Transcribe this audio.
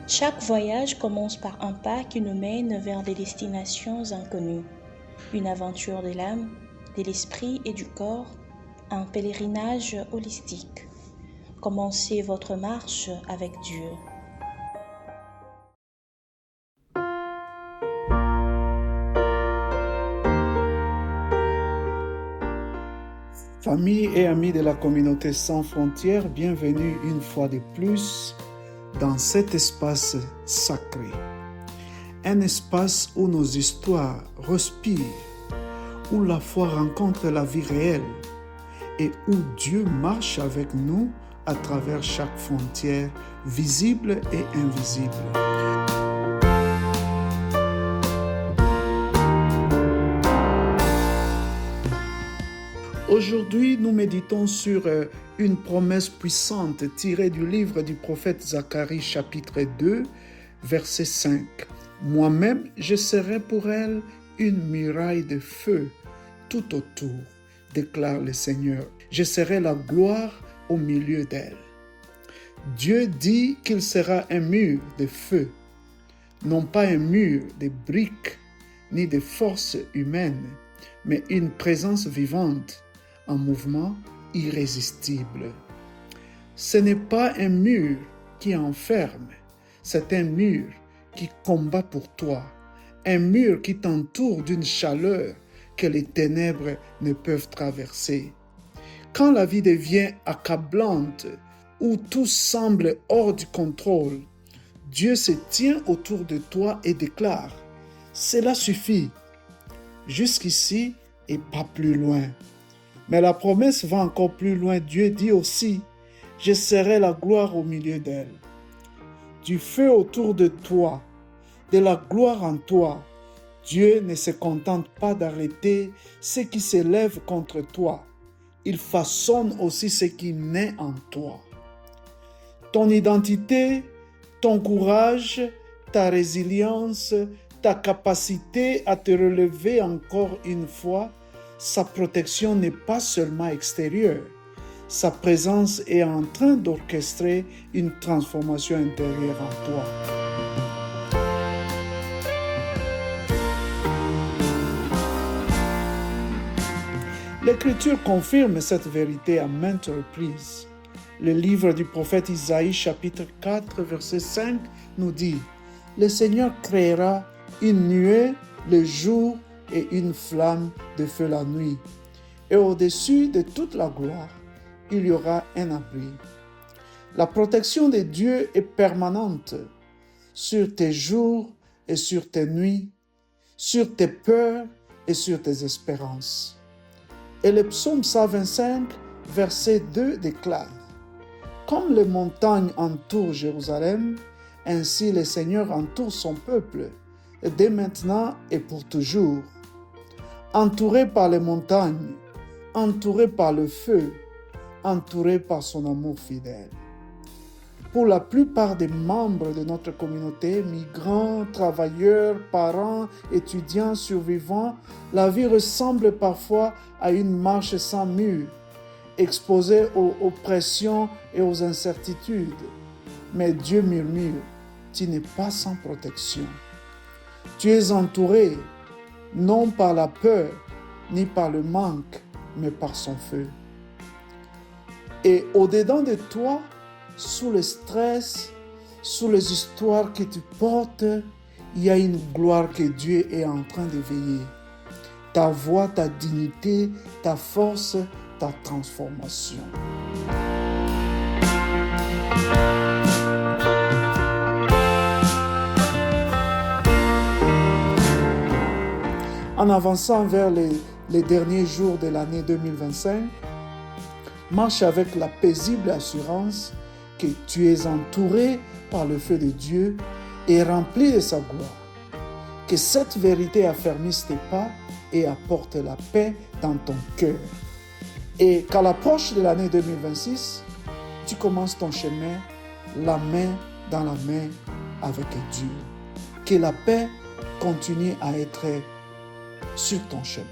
Chaque voyage commence par un pas qui nous mène vers des destinations inconnues. Une aventure de l'âme, de l'esprit et du corps, un pèlerinage holistique. Commencez votre marche avec Dieu. Famille et amis de la communauté sans frontières, bienvenue une fois de plus dans cet espace sacré. Un espace où nos histoires respirent, où la foi rencontre la vie réelle et où Dieu marche avec nous à travers chaque frontière, visible et invisible. Aujourd'hui, nous méditons sur une promesse puissante tirée du livre du prophète Zacharie, chapitre 2, verset 5. « Moi-même, je serai pour elle une muraille de feu tout autour, déclare le Seigneur. Je serai la gloire au milieu d'elle. » Dieu dit qu'il sera un mur de feu, non pas un mur de briques ni de forces humaines, mais une présence vivante, un mouvement irrésistible. Ce n'est pas un mur qui enferme, c'est un mur qui combat pour toi, un mur qui t'entoure d'une chaleur que les ténèbres ne peuvent traverser. Quand la vie devient accablante, où tout semble hors du contrôle, Dieu se tient autour de toi et déclare « Cela suffit, jusqu'ici et pas plus loin. » Mais la promesse va encore plus loin. Dieu dit aussi « Je serai la gloire au milieu d'elle. » Du feu autour de toi, de la gloire en toi. Dieu ne se contente pas d'arrêter ce qui s'élève contre toi. Il façonne aussi ce qui naît en toi. Ton identité, ton courage, ta résilience, ta capacité à te relever encore une fois, sa protection n'est pas seulement extérieure. Sa présence est en train d'orchestrer une transformation intérieure en toi. L'Écriture confirme cette vérité à maintes reprises. Le livre du prophète Isaïe, chapitre 4, verset 5, nous dit « Le Seigneur créera une nuée le jour et une flamme de feu la nuit. Et au-dessus de toute la gloire, il y aura un abri. » La protection de Dieu est permanente sur tes jours et sur tes nuits, sur tes peurs et sur tes espérances. Et le psaume 125, verset 2 déclare « Comme les montagnes entourent Jérusalem, ainsi le Seigneur entoure son peuple, dès maintenant et pour toujours. » Entouré par les montagnes, entouré par le feu, entouré par son amour fidèle. Pour la plupart des membres de notre communauté, migrants, travailleurs, parents, étudiants, survivants, la vie ressemble parfois à une marche sans mur, exposée aux pressions et aux incertitudes. Mais Dieu murmure, tu n'es pas sans protection. Tu es entouré, non par la peur, ni par le manque, mais par son feu. Et au-dedans de toi, sous le stress, sous les histoires que tu portes, il y a une gloire que Dieu est en train de veiller. Ta voix, ta dignité, ta force, ta transformation. En avançant vers les derniers jours de l'année 2025, marche avec la paisible assurance que tu es entouré par le feu de Dieu et rempli de sa gloire. Que cette vérité affermisse tes pas et apporte la paix dans ton cœur. Et qu'à l'approche de l'année 2026, tu commences ton chemin la main dans la main avec Dieu. Que la paix continue à être sur ton chemin.